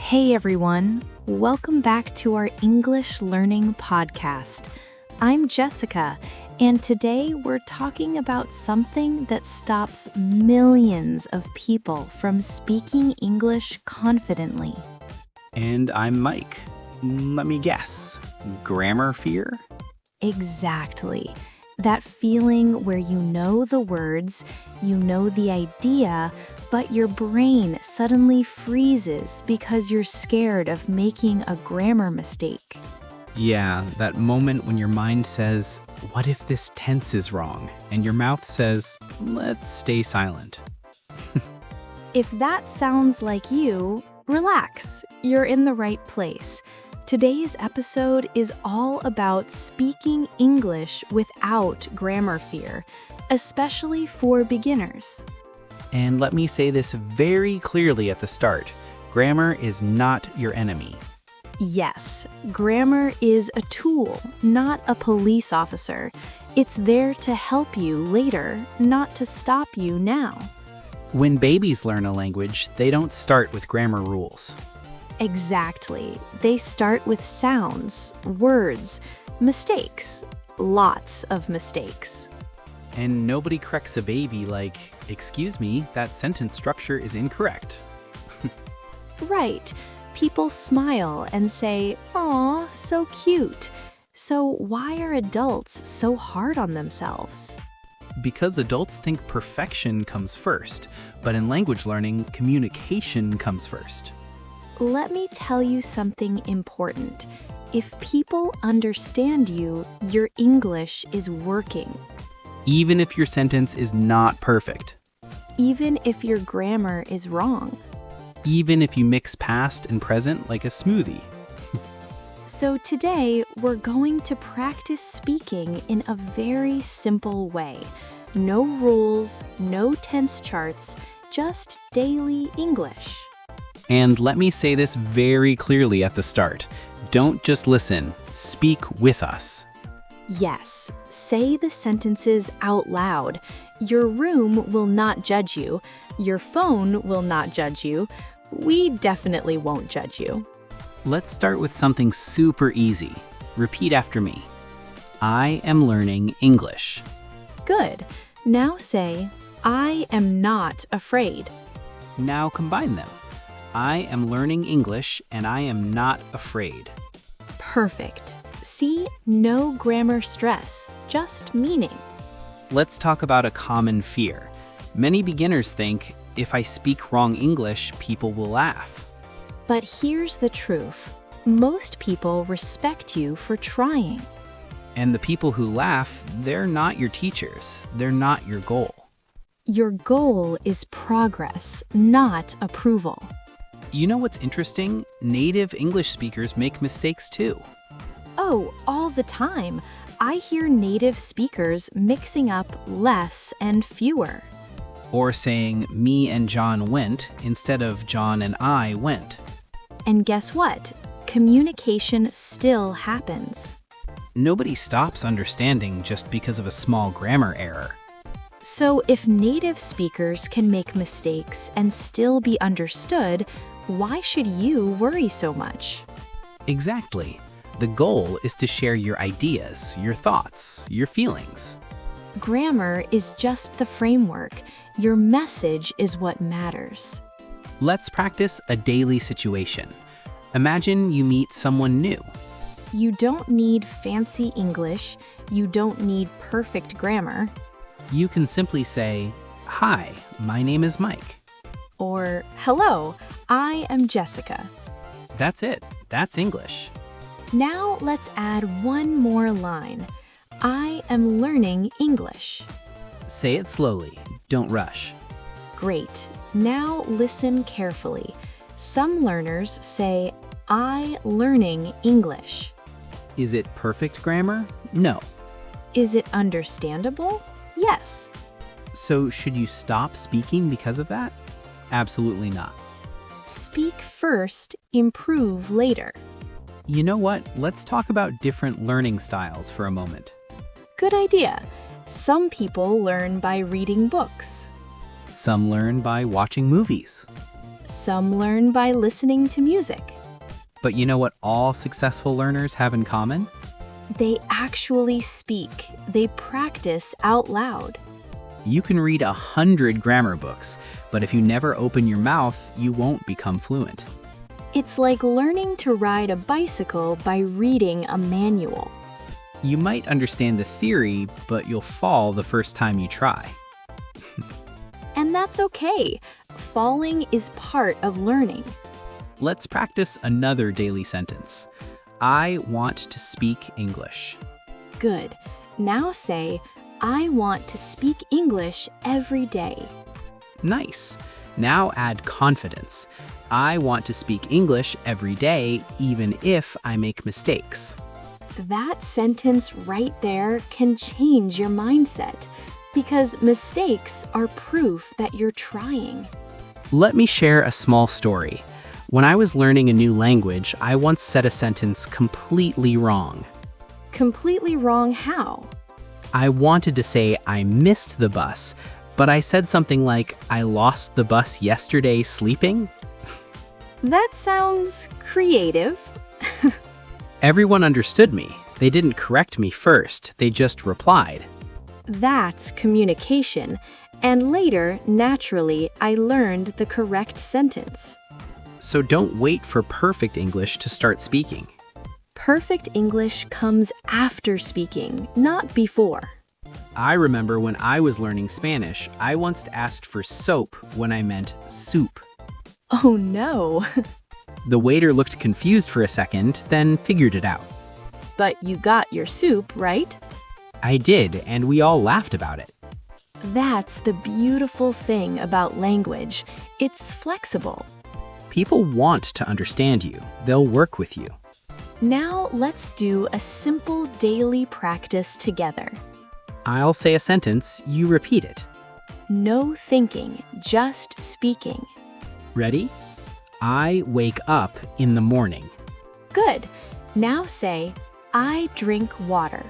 Hey everyone, welcome back to our English Learning Podcast. I'm Jessica, and today we're talking about something that stops millions of people from speaking English confidently. And I'm Mike. Let me guess. Grammar fear? Exactly. That feeling where you know the words, you know the idea, but your brain suddenly freezes because you're scared of making a grammar mistake. Yeah, that moment when your mind says, what if this tense is wrong? And your mouth says, let's stay silent. If that sounds like you, relax. You're in the right place. Today's episode is all about speaking English without grammar fear, especially for beginners. And let me say this very clearly at the start. Grammar is not your enemy. Yes, grammar is a tool, not a police officer. It's there to help you later, not to stop you now. When babies learn a language, they don't start with grammar rules. Exactly. They start with sounds, words, mistakes, lots of mistakes. And nobody corrects a baby like, excuse me, that sentence structure is incorrect. Right. People smile and say, "Aw, so cute." So why are adults so hard on themselves? Because adults think perfection comes first, but in language learning, communication comes first. Let me tell you something important. If people understand you, your English is working. Even if your sentence is not perfect. Even if your grammar is wrong. Even if you mix past and present like a smoothie. So today, we're going to practice speaking in a very simple way. No rules, no tense charts, just daily English. And let me say this very clearly at the start. Don't just listen, speak with us. Yes, say the sentences out loud. Your room will not judge you. Your phone will not judge you. We definitely won't judge you. Let's start with something super easy. Repeat after me. I am learning English. Good. Now say, I am not afraid. Now combine them. I am learning English and I am not afraid. Perfect. See, no grammar stress, just meaning. Let's talk about a common fear. Many beginners think, if I speak wrong English, people will laugh. But here's the truth. Most people respect you for trying. And the people who laugh, they're not your teachers. They're not your goal. Your goal is progress, not approval. You know what's interesting? Native English speakers make mistakes too. Oh, all the time. I hear native speakers mixing up less and fewer. Or saying, me and John went, instead of John and I went. And guess what? Communication still happens. Nobody stops understanding just because of a small grammar error. So if native speakers can make mistakes and still be understood, why should you worry so much? Exactly. The goal is to share your ideas, your thoughts, your feelings. Grammar is just the framework. Your message is what matters. Let's practice a daily situation. Imagine you meet someone new. You don't need fancy English. You don't need perfect grammar. You can simply say, "Hi, my name is Mike." Or, "Hello, I am Jessica." That's it. That's English. Now let's add one more line. I am learning English. Say it slowly. Don't rush. Great. Now listen carefully. Some learners say, I learning English. Is it perfect grammar? No. Is it understandable? Yes. So should you stop speaking because of that? Absolutely not. Speak first, improve later. You know what? Let's talk about different learning styles for a moment. Good idea. Some people learn by reading books. Some learn by watching movies. Some learn by listening to music. But you know what all successful learners have in common? They actually speak. They practice out loud. You can read 100 grammar books, but if you never open your mouth, you won't become fluent. It's like learning to ride a bicycle by reading a manual. You might understand the theory, but you'll fall the first time you try. And that's okay. Falling is part of learning. Let's practice another daily sentence. I want to speak English. Good. Now say, I want to speak English every day. Nice. Now add confidence. I want to speak English every day, even if I make mistakes. That sentence right there can change your mindset because mistakes are proof that you're trying. Let me share a small story. When I was learning a new language, I once said a sentence completely wrong. Completely wrong how? I wanted to say I missed the bus, but I said something like, I lost the bus yesterday sleeping. That sounds creative. Everyone understood me. They didn't correct me first, they just replied. That's communication. And later, naturally, I learned the correct sentence. So don't wait for perfect English to start speaking. Perfect English comes after speaking, not before. I remember when I was learning Spanish, I once asked for soap when I meant soup. Oh no. The waiter looked confused for a second, then figured it out. But you got your soup, right? I did, and we all laughed about it. That's the beautiful thing about language. It's flexible. People want to understand you. They'll work with you. Now let's do a simple daily practice together. I'll say a sentence, you repeat it. No thinking, just speaking. Ready? I wake up in the morning. Good. Now say, I drink water.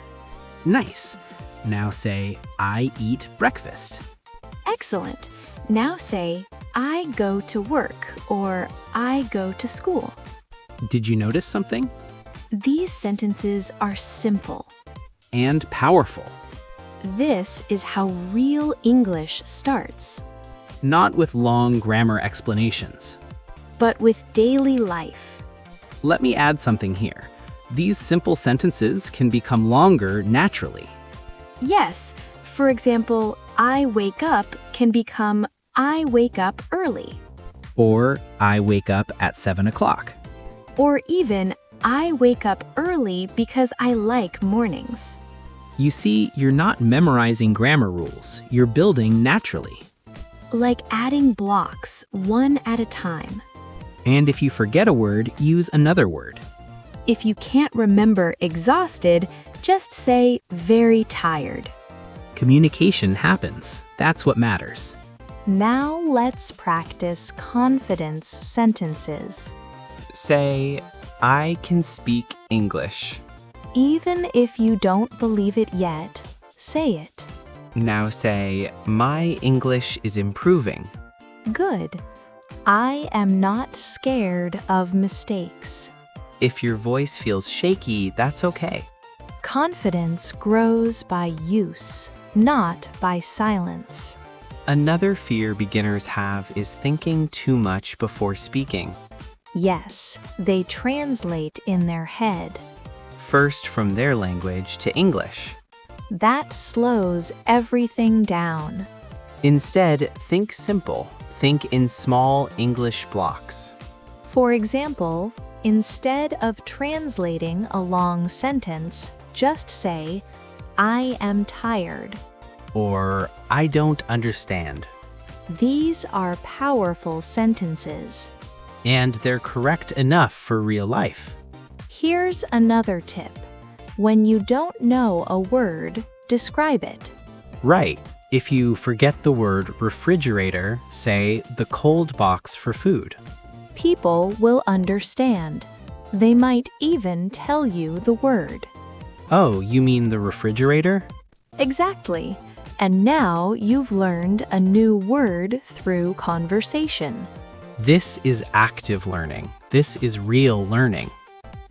Nice. Now say, I eat breakfast. Excellent. Now say, I go to work or I go to school. Did you notice something? These sentences are simple. And powerful. This is how real English starts, Not with long grammar explanations. but with daily life. Let me add something here. These simple sentences can become longer naturally. Yes, for example, I wake up can become I wake up early. Or I wake up at 7 o'clock. Or even I wake up early because I like mornings. You see, you're not memorizing grammar rules. You're building naturally. Like adding blocks one at a time. And if you forget a word, use another word. If you can't remember exhausted, just say very tired. Communication happens. That's what matters. Now let's practice confidence sentences. Say, I can speak English. Even if you don't believe it yet, say it. Now say, my English is improving. Good. I am not scared of mistakes. If your voice feels shaky, that's okay. Confidence grows by use, not by silence. Another fear beginners have is thinking too much before speaking. Yes, they translate in their head. First from their language to English. That slows everything down. Instead, think simple. Think in small English blocks. For example, instead of translating a long sentence, just say, I am tired. Or, I don't understand. These are powerful sentences. And they're correct enough for real life. Here's another tip. When you don't know a word, describe it. Right. If you forget the word refrigerator, say the cold box for food. People will understand. They might even tell you the word. Oh, you mean the refrigerator? Exactly. And now you've learned a new word through conversation. This is active learning. This is real learning.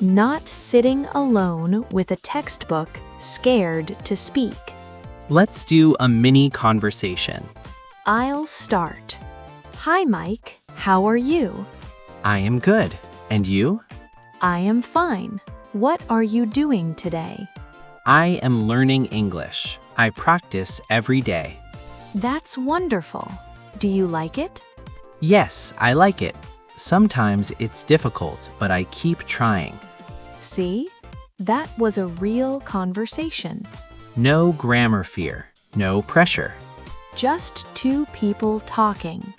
Not sitting alone with a textbook, scared to speak. Let's do a mini conversation. I'll start. Hi, Mike. How are you? I am good. And you? I am fine. What are you doing today? I am learning English. I practice every day. That's wonderful. Do you like it? Yes, I like it. Sometimes it's difficult, but I keep trying. See? That was a real conversation. No grammar fear, no pressure. Just two people talking.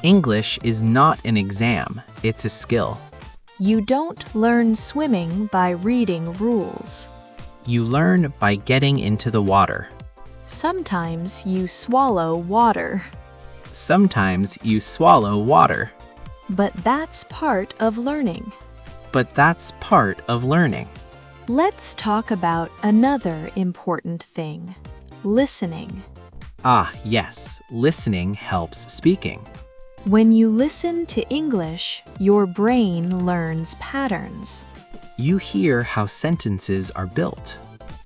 English is not an exam, it's a skill. You don't learn swimming by reading rules. You learn by getting into the water. Sometimes you swallow water. Sometimes you swallow water. But that's part of learning. But that's part of learning. Let's talk about another important thing. Listening. Ah, yes, listening helps speaking. When you listen to English, your brain learns patterns. You hear how sentences are built.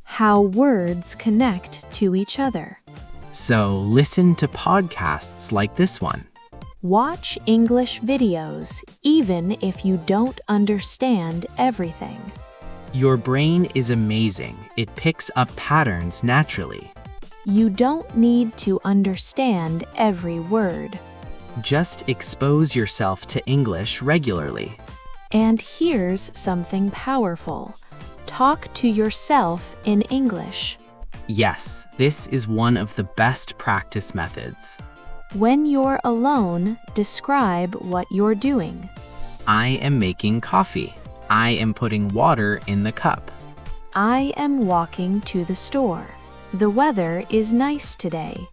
How words connect to each other. So listen to podcasts like this one. Watch English videos, even if you don't understand everything. Your brain is amazing. It picks up patterns naturally. You don't need to understand every word. Just expose yourself to English regularly. And here's something powerful. Talk to yourself in English. Yes, this is one of the best practice methods. When you're alone, describe what you're doing. I am making coffee. I am putting water in the cup. I am walking to the store. The weather is nice today.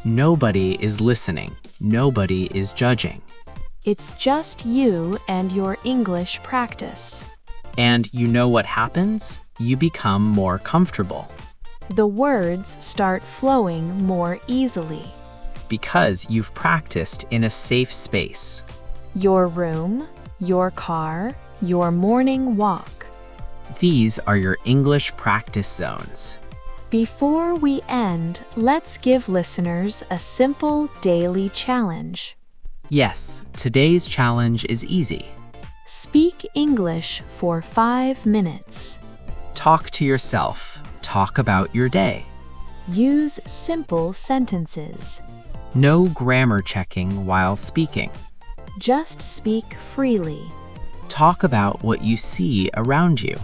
Nobody is listening. Nobody is judging. It's just you and your English practice. And you know what happens? You become more comfortable. The words start flowing more easily. Because you've practiced in a safe space. Your room, your car, your morning walk. These are your English practice zones. Before we end, let's give listeners a simple daily challenge. Yes, today's challenge is easy. Speak English for 5 minutes. Talk to yourself. Talk about your day. Use simple sentences. No grammar checking while speaking. Just speak freely. Talk about what you see around you.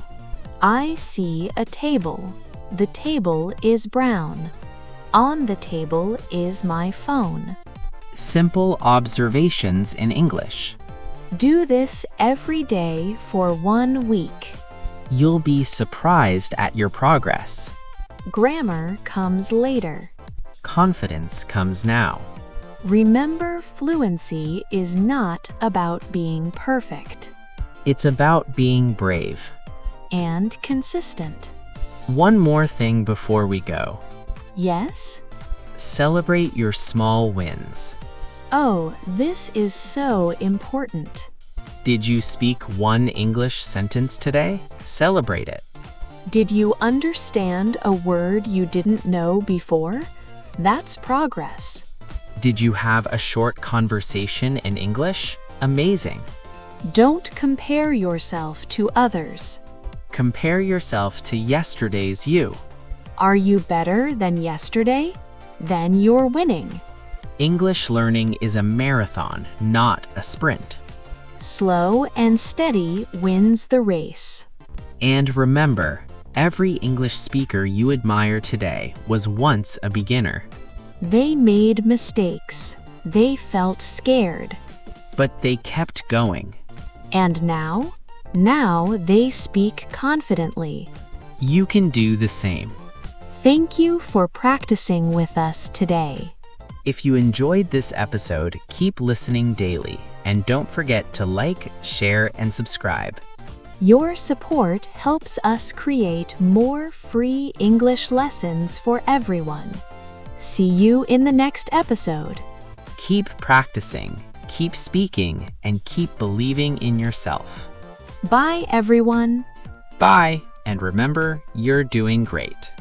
I see a table. The table is brown. On the table is my phone. Simple observations in English. Do this every day for 1 week. You'll be surprised at your progress. Grammar comes later. Confidence comes now. Remember, fluency is not about being perfect. It's about being brave. And consistent. One more thing before we go. Yes? Celebrate your small wins. Oh, this is so important. Did you speak one English sentence today? Celebrate it. Did you understand a word you didn't know before? That's progress. Did you have a short conversation in English? Amazing. Don't compare yourself to others. Compare yourself to yesterday's you. Are you better than yesterday? Then you're winning. English learning is a marathon, not a sprint. Slow and steady wins the race. And remember, every English speaker you admire today was once a beginner. They made mistakes. They felt scared. But they kept going. And now? Now they speak confidently. You can do the same. Thank you for practicing with us today. If you enjoyed this episode, keep listening daily, and don't forget to like, share, and subscribe. Your support helps us create more free English lessons for everyone. See you in the next episode. Keep practicing, Keep speaking and keep believing in yourself. Bye, everyone. Bye, and remember, you're doing great.